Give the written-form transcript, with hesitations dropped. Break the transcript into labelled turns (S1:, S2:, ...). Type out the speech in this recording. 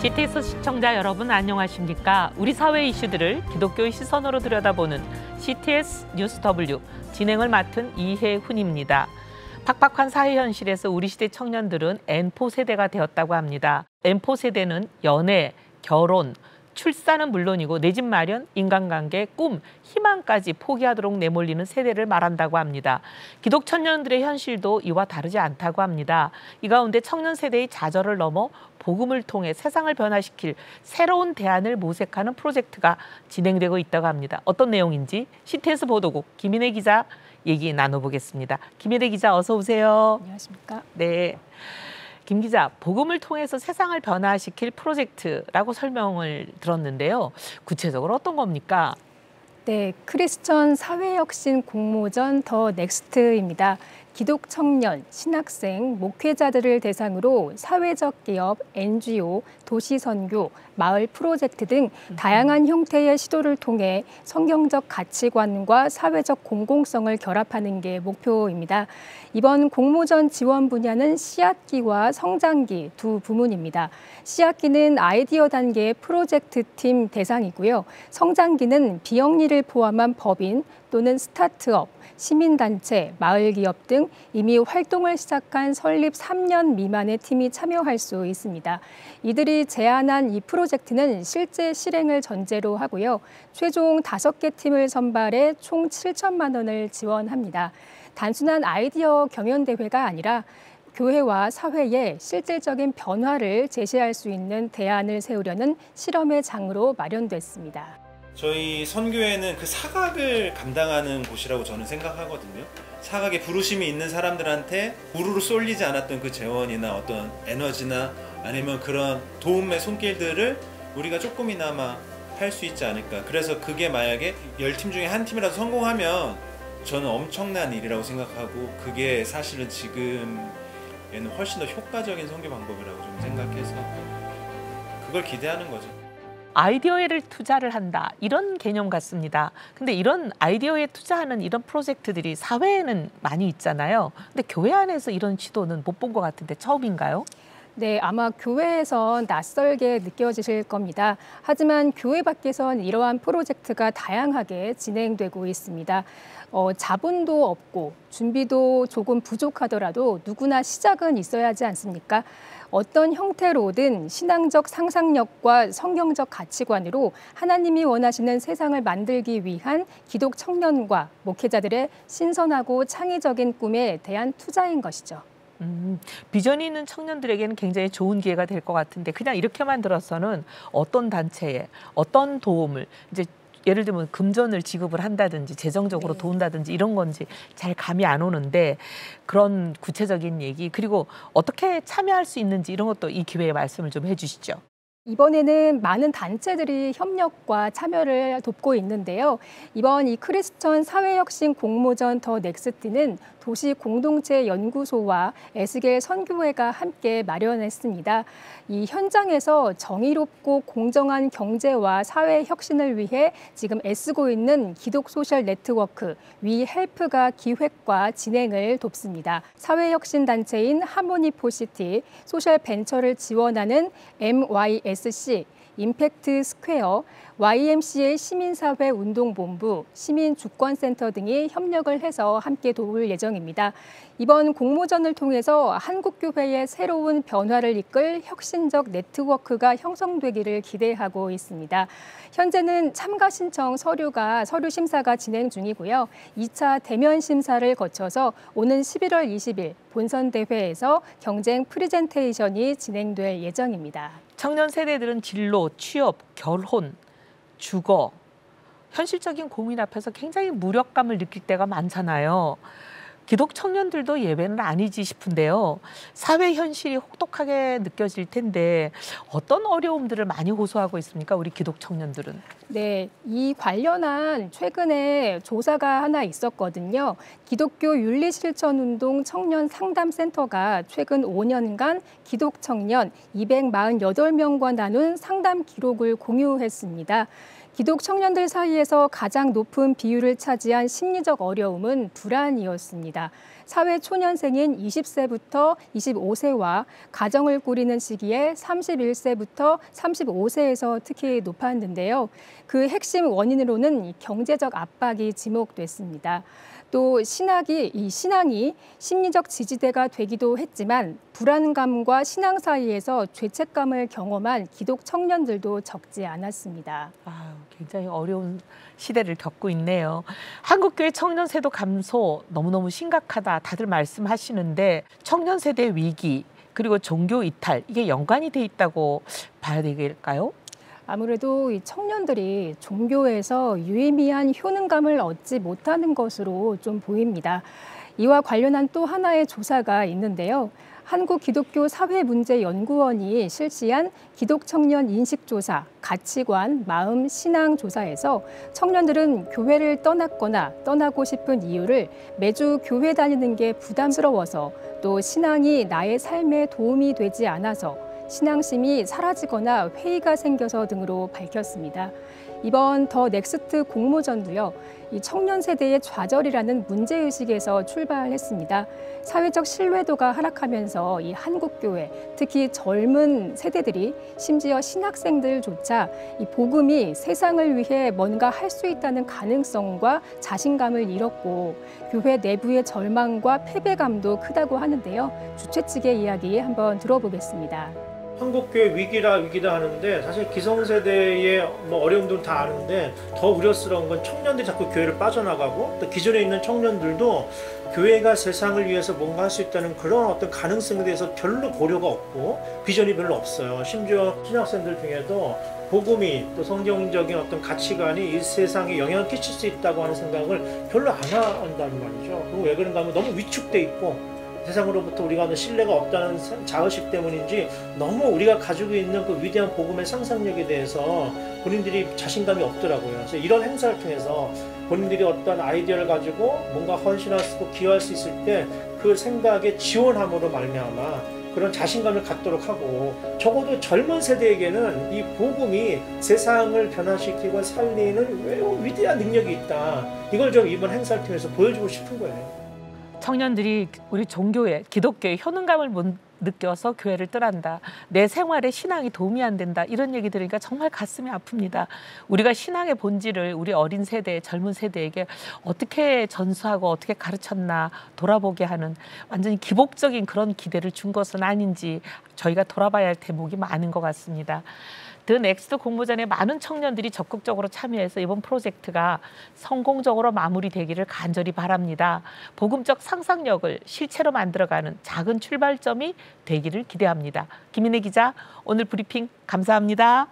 S1: CTS 시청자 여러분 안녕하십니까? 우리 사회 이슈들을 기독교의 시선으로 들여다보는 CTS 뉴스 W 진행을 맡은 이혜훈입니다. 팍팍한 사회 현실에서 우리 시대 청년들은 N4 세대가 되었다고 합니다. N4 세대는 연애, 결혼, 출산은 물론이고 내 집 마련, 인간관계, 꿈, 희망까지 포기하도록 내몰리는 세대를 말한다고 합니다. 기독 청년들의 현실도 이와 다르지 않다고 합니다. 이 가운데 청년 세대의 좌절을 넘어 복음을 통해 세상을 변화시킬 새로운 대안을 모색하는 프로젝트가 진행되고 있다고 합니다. 어떤 내용인지 CTS 보도국 김인혜 기자 얘기 나눠보겠습니다. 김인혜 기자 어서 오세요.
S2: 안녕하십니까?
S1: 네. 김 기자, 복음을 통해서 세상을 변화시킬 프로젝트라고 설명을 들었는데요. 구체적으로 어떤 겁니까?
S2: 네, 크리스천 사회혁신 공모전 더 넥스트입니다. 기독 청년, 신학생, 목회자들을 대상으로 사회적 기업, NGO, 도시선교, 마을 프로젝트 등 다양한 형태의 시도를 통해 성경적 가치관과 사회적 공공성을 결합하는 게 목표입니다. 이번 공모전 지원 분야는 씨앗기와 성장기 두 부문입니다. 씨앗기는 아이디어 단계의 프로젝트 팀 대상이고요. 성장기는 비영리를 포함한 법인 또는 스타트업, 시민단체, 마을기업 등 이미 활동을 시작한 설립 3년 미만의 팀이 참여할 수 있습니다. 이들이 제안한 이 프로젝트는 실제 실행을 전제로 하고요. 최종 5개 팀을 선발해 총 7천만 원을 지원합니다. 단순한 아이디어 경연대회가 아니라 교회와 사회에 실질적인 변화를 제시할 수 있는 대안을 세우려는 실험의 장으로 마련됐습니다.
S3: 저희 선교회는 그 사각을 감당하는 곳이라고 저는 생각하거든요. 사각에 부르심이 있는 사람들한테 우르르 쏠리지 않았던 그 재원이나 어떤 에너지나 아니면 그런 도움의 손길들을 우리가 조금이나마 할 수 있지 않을까. 그래서 그게 만약에 10팀 중에 한 팀이라도 성공하면 저는 엄청난 일이라고 생각하고, 그게 사실은 지금에는 훨씬 더 효과적인 선교 방법이라고 좀 생각해서 그걸 기대하는 거죠.
S1: 아이디어에를 투자를 한다, 이런 개념 같습니다. 근데 이런 아이디어에 투자하는 이런 프로젝트들이 사회에는 많이 있잖아요. 근데 교회 안에서 이런 시도는 못 본 것 같은데 처음인가요?
S2: 네, 아마 교회에선 낯설게 느껴지실 겁니다. 하지만 교회 밖에선 이러한 프로젝트가 다양하게 진행되고 있습니다. 자본도 없고 준비도 조금 부족하더라도 누구나 시작은 있어야 하지 않습니까? 어떤 형태로든 신앙적 상상력과 성경적 가치관으로 하나님이 원하시는 세상을 만들기 위한 기독 청년과 목회자들의 신선하고 창의적인 꿈에 대한 투자인 것이죠.
S1: 비전이 있는 청년들에게는 굉장히 좋은 기회가 될 것 같은데, 그냥 이렇게만 들어서는 어떤 단체에 어떤 도움을, 이제 예를 들면 금전을 지급을 한다든지 재정적으로 도운다든지 이런 건지 잘 감이 안 오는데, 그런 구체적인 얘기, 그리고 어떻게 참여할 수 있는지 이런 것도 이 기회에 말씀을 좀 해주시죠.
S2: 이번에는 많은 단체들이 협력과 참여를 돕고 있는데요. 이번 이 크리스천 사회혁신 공모전 더 넥스트는 도시공동체연구소와 에스겔 선교회가 함께 마련했습니다. 이 현장에서 정의롭고 공정한 경제와 사회 혁신을 위해 지금 애쓰고 있는 기독 소셜 네트워크 위헬프가 기획과 진행을 돕습니다. 사회혁신 단체인 하모니 포시티, 소셜 벤처를 지원하는 MYSC, 임팩트 스퀘어, YMCA 시민사회 운동본부, 시민주권센터 등이 협력을 해서 함께 도울 예정입니다. 이번 공모전을 통해서 한국교회의 새로운 변화를 이끌 혁신적 네트워크가 형성되기를 기대하고 있습니다. 현재는 참가 신청 서류 심사가 진행 중이고요. 2차 대면 심사를 거쳐서 오는 11월 20일 본선 대회에서 경쟁 프리젠테이션이 진행될 예정입니다.
S1: 청년 세대들은 진로, 취업, 결혼, 주거, 현실적인 고민 앞에서 굉장히 무력감을 느낄 때가 많잖아요. 기독 청년들도 예외는 아니지 싶은데요. 사회 현실이 혹독하게 느껴질 텐데 어떤 어려움들을 많이 호소하고 있습니까? 우리 기독 청년들은.
S2: 네, 이 관련한 최근에 조사가 하나 있었거든요. 기독교 윤리실천운동 청년 상담센터가 최근 5년간 기독 청년 248명과 나눈 상담 기록을 공유했습니다. 기독 청년들 사이에서 가장 높은 비율을 차지한 심리적 어려움은 불안이었습니다. 사회 초년생인 20세부터 25세와 가정을 꾸리는 시기에 31세부터 35세에서 특히 높았는데요. 그 핵심 원인으로는 경제적 압박이 지목됐습니다. 또 신앙이 심리적 지지대가 되기도 했지만 불안감과 신앙 사이에서 죄책감을 경험한 기독 청년들도 적지 않았습니다.
S1: 굉장히 어려운 시대를 겪고 있네요. 한국교회 청년 세도 감소 너무너무 심각하다 다들 말씀하시는데 청년 세대 위기 그리고 종교 이탈 이게 연관이 돼 있다고 봐야 될까요?
S2: 아무래도 이 청년들이 종교에서 유의미한 효능감을 얻지 못하는 것으로 좀 보입니다. 이와 관련한 또 하나의 조사가 있는데요. 한국기독교사회문제연구원이 실시한 기독청년 인식조사, 가치관, 마음, 신앙 조사에서 청년들은 교회를 떠났거나 떠나고 싶은 이유를 매주 교회 다니는 게 부담스러워서 또 신앙이 나의 삶에 도움이 되지 않아서 신앙심이 사라지거나 회의가 생겨서 등으로 밝혔습니다. 이번 더 넥스트 공모전도요. 이 청년 세대의 좌절이라는 문제의식에서 출발했습니다. 사회적 신뢰도가 하락하면서 이 한국교회, 특히 젊은 세대들이 심지어 신학생들조차 이 복음이 세상을 위해 뭔가 할 수 있다는 가능성과 자신감을 잃었고 교회 내부의 절망과 패배감도 크다고 하는데요. 주최 측의 이야기 한번 들어보겠습니다.
S4: 한국교회 위기다 하는데 사실 기성세대의 어려움들은 다 아는데 더 우려스러운 건 청년들이 자꾸 교회를 빠져나가고 또 기존에 있는 청년들도 교회가 세상을 위해서 뭔가 할 수 있다는 그런 어떤 가능성에 대해서 별로 고려가 없고 비전이 별로 없어요. 심지어 신학생들 중에도 복음이 또 성경적인 어떤 가치관이 이 세상에 영향을 끼칠 수 있다고 하는 생각을 별로 안 한다는 말이죠. 그리고 왜 그런가 하면 너무 위축돼 있고 세상으로부터 우리가 신뢰가 없다는 자의식 때문인지 너무 우리가 가지고 있는 그 위대한 복음의 상상력에 대해서 본인들이 자신감이 없더라고요. 그래서 이런 행사를 통해서 본인들이 어떤 아이디어를 가지고 뭔가 헌신할 수 있고 기여할 수 있을 때 그 생각에 지원함으로 말미암아 그런 자신감을 갖도록 하고 적어도 젊은 세대에게는 이 복음이 세상을 변화시키고 살리는 매우 위대한 능력이 있다. 이걸 좀 이번 행사를 통해서 보여주고 싶은 거예요.
S1: 청년들이 우리 종교에 기독교의 효능감을 못 느껴서 교회를 떠난다. 내 생활에 신앙이 도움이 안 된다. 이런 얘기 들으니까 정말 가슴이 아픕니다. 우리가 신앙의 본질을 우리 어린 세대, 젊은 세대에게 어떻게 전수하고 어떻게 가르쳤나 돌아보게 하는 완전히 기복적인 그런 기대를 준 것은 아닌지 저희가 돌아봐야 할 대목이 많은 것 같습니다. 더 넥스트 공모전에 많은 청년들이 적극적으로 참여해서 이번 프로젝트가 성공적으로 마무리되기를 간절히 바랍니다. 복음적 상상력을 실체로 만들어가는 작은 출발점이 되기를 기대합니다. 김인혜 기자, 오늘 브리핑 감사합니다.